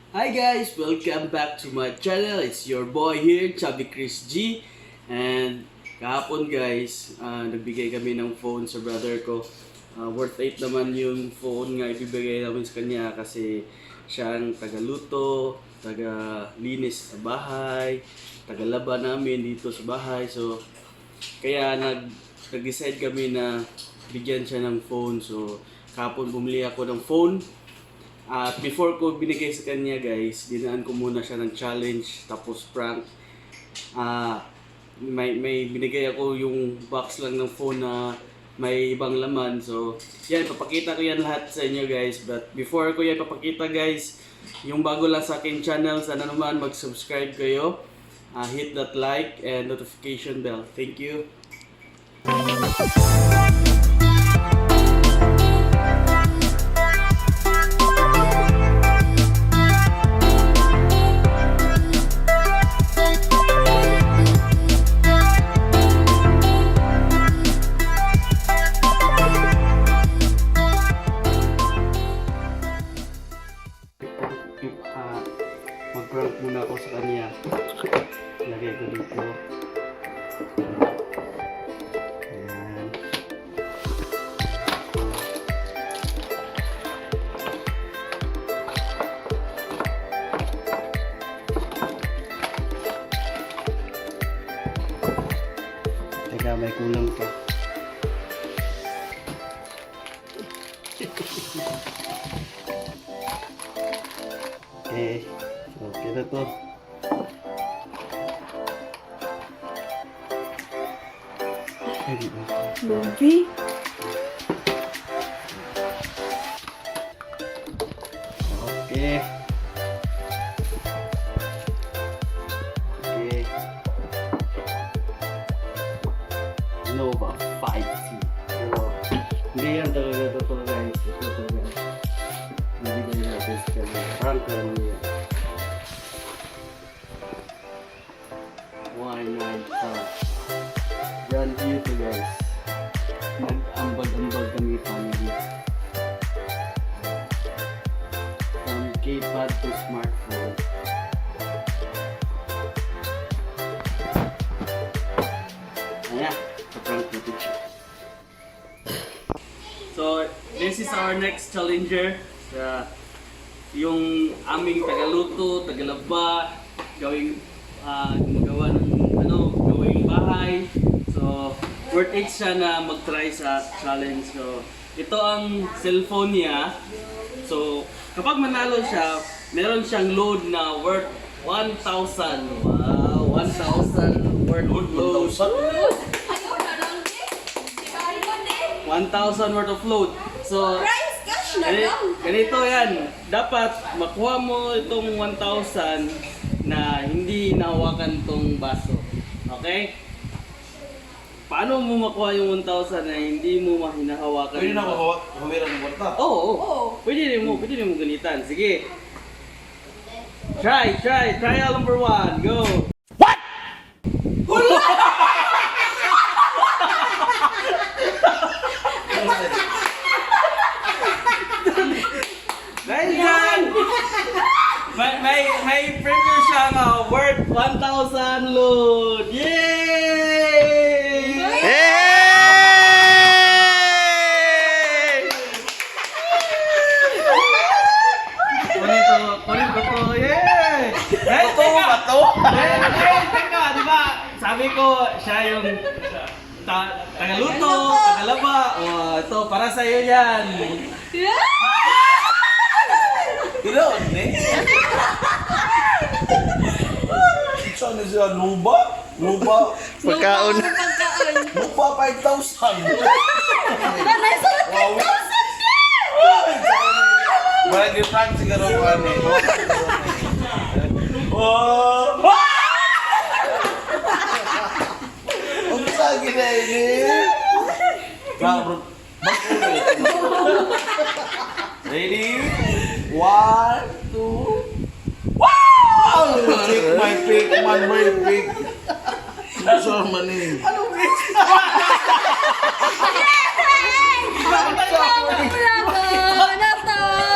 Hi guys! Welcome back to my channel. It's your boy here, Chubby Chris G. And kahapon guys, nagbigay kami ng phone sa brother ko. Worth 8 naman yung phone nga ibibigay namin sa kanya kasi siyang tagaluto, taga-linis sa bahay, taga-laba namin dito sa bahay. So, kaya nag-decide kami na bigyan siya ng phone. So, kahapon bumili ako ng phone. At before ko binigay sa kanya guys, dinaan ko muna siya ng challenge tapos prank. May binigay ako yung box lang ng phone na may ibang laman. So yan, papakita ko yan lahat sa inyo guys. But before ko yan papakita guys, yung bago lang sa aking channel, sana naman mag-subscribe kayo. Hit that like and notification bell. Thank you. Mag-prank muna ako sa kanya. Lagay ko dito. Ayan. Teka, may kulang pa. Okay na to. Movie? Okay. Okay. Nova 5C. Pero, hindi yan talaga ito guys. Ito talaga. Hindi ko yung natin sa kanya. Prank lang yan. Why not? Yan dito guys. Nag-ambag-ambag kami family. From keypad to smartphone. Ayan, kaprank natin siya. So, this is our next challenger. Yung aming tagaluto, tagalaba, gumagawa ng gawing bahay. So, worth it siya na mag-try sa challenge. So, ito ang cellphone niya. So, kapag manalo siya, meron siyang load na worth 1,000. Wow, 1,000 worth of load. 1,000 worth of load. So, ganito yan. Dapat makuha mo itong 1,000 na hindi nahawakan tong baso. Okay? Paano mo makuha yung 1,000 na hindi mo hinahawakan? Pwede na humiran ng bata? Oo. Pwede mo ganitan. Sige. Trial number 1. Go. What? Dahil dyan, may preview siya nga worth 1,000 load. Yay! Kunin ko to. Yay! Bato? Teka, di ba? Sabi ko, siya yung tagaluto, tagalaba. Oh, ito, para sa'yo yan. Ilan eh? Saan na siya? Luba? Pagkaon. Luba 5,000. Nanay sa 5,000 Balik di prank siguro ko ano eh. Oh! Ang sagi na ini. Bro. Ready? 1, 2. Wow! Pick my pick, man my pick. So mani. Ano pick?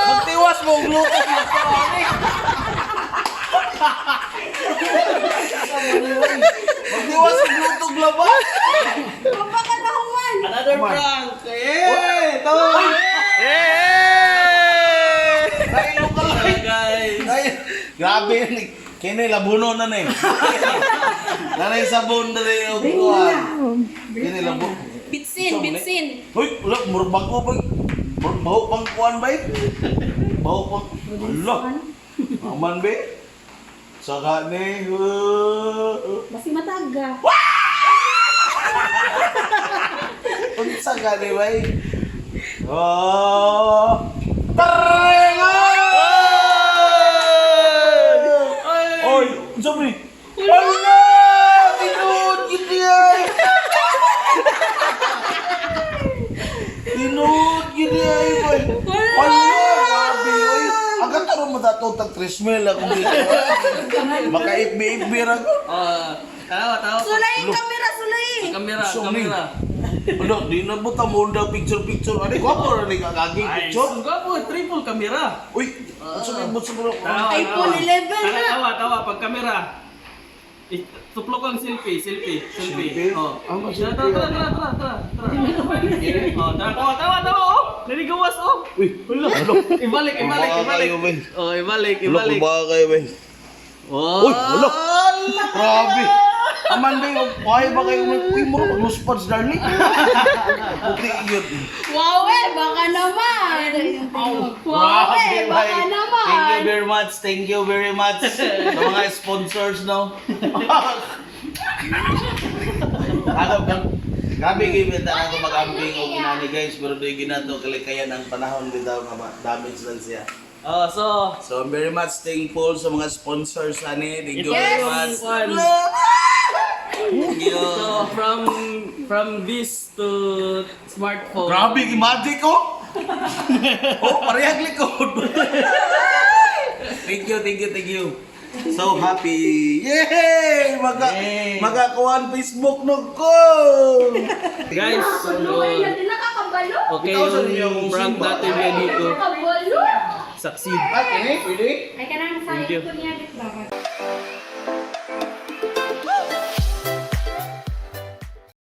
Magtiwas mo gluko. bay. Magdiwas sa glutog laban. Papa ka na human. Another Come on. prank! Eh! Tawa! Kayo ka lang. Hello guys! Ay, grabe yun. Kini labuno na ni. Nanay sabon na rin yung kuhan. Kini labuno. Bitsin, bitsin. Hoy, wala, murbag ko ba? Baho pang kuhan ba? Baho pang... Wala. Aman ba? Saka ni... Basi mataga. Unsa ka ni ba? Oh! Tarenga! Oy, unsa ba ni? Wala! Tinuod gid ay! Tinuod gid ay boy. Wala! Grabe oy. Agad taro mo dato tag 3 mil ako dito. Maka-ibbi ra ko. Tawa. Sulay, kamera, sulay. Kamera. Ano, di na mo tamo daw picture. Ano, gwapo ra ni kagaging Ay, picture. sungga po, triple kamera. Uy, unsa may butsa mo? iPhone 11 na. Tawa, pag kamera. Tuplok ang selfie. Selfie? Oh. Ang Tara. selfie, Oh, tawa, oh. Naligawas, oh. Uy, wala. Ibalik. Oh, ibalik. Ba kayo, bay? Oh. Uy, wala. Grabe. Aman bay, why ba kayo uy mo mag-loose pads darling? Puti yun. Wow, baka naman. Wow, baka naman. Thank you very much. Sa mga sponsors, no? Grabe kayo bita ako mag-amping o ginani guys, pero do'y ginato kalikayan ang panahon bitaw nga damage lang siya. Oh, So I'm very much thankful sa mga sponsors ani. Thank you Yes. very much. Thank you. So, from this to smartphone. Grabe gi-magic ko. Oh, parehag likod. Thank you. So happy. Yay! Magakuan Facebook no ko. Guys, Hindi nakakabalo. okay Ikaw sa inyo, yung prank simba. natin ngayon dito. Nakakabalo. Succeed. Okay, pwede? Ay, kanang sa Thank you. ito niya, di ba?